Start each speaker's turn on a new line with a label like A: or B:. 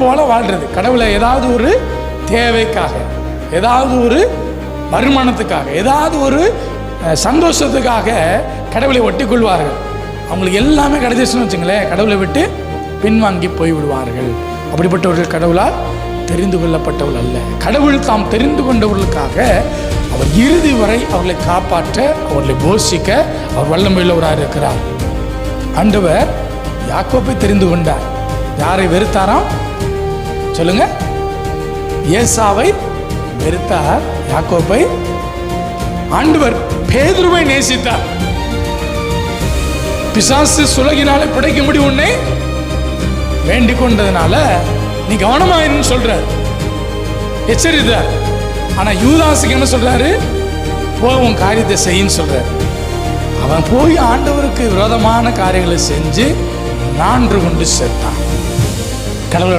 A: போல வாழ்றது. கடவுளை ஏதாவது ஒரு தேவைக்காக, ஏதாவது ஒரு வருமானத்துக்காக, ஏதாவது ஒரு சந்தோஷத்துக்காக கடவுளை ஒட்டி கொள்வார்கள். அவங்களுக்கு எல்லாமே கிடைச்சிருச்சுன்னு வச்சுங்களேன், கடவுளை விட்டு பின்வாங்கி போய்விடுவார்கள். அப்படிப்பட்டவர்கள் கடவுளால் தெரிந்து கொள்ளப்பட்டவர்கள் அல்ல. கடவுள் தாம் தெரிந்து கொண்டவர்களுக்காக அவர் இறுதி வரை அவர்களை காப்பாற்ற, அவர்களை போஷிக்க அவர் வல்லமையுள்ளவராக இருக்கிறார். ஆண்டவர் யாக்கோபை தெரிந்து கொண்டார். யாரை வெறுத்தாராம் சொல்லுங்க? ஏசாவை வெறுத்தார், யாக்கோபை. ஆண்டவர் பேதுருவை நேசித்தார். பிசாசு சுலகினால பிழைக்க முடியும் உன்னை வேண்டிக் கொண்டதுனால நீ கவனமாயின்னு சொல்றார், எச்சரித்தார். ஆனா யூதாசுக்கு என்ன சொல்றாரு? உன் காரியத்தை செய்யின்னு சொல்றாரு. அவன் போய் ஆண்டவருக்கு விரோதமான காரியங்களை செஞ்சு 4 கொண்டு சேர்த்தான். கடவுளை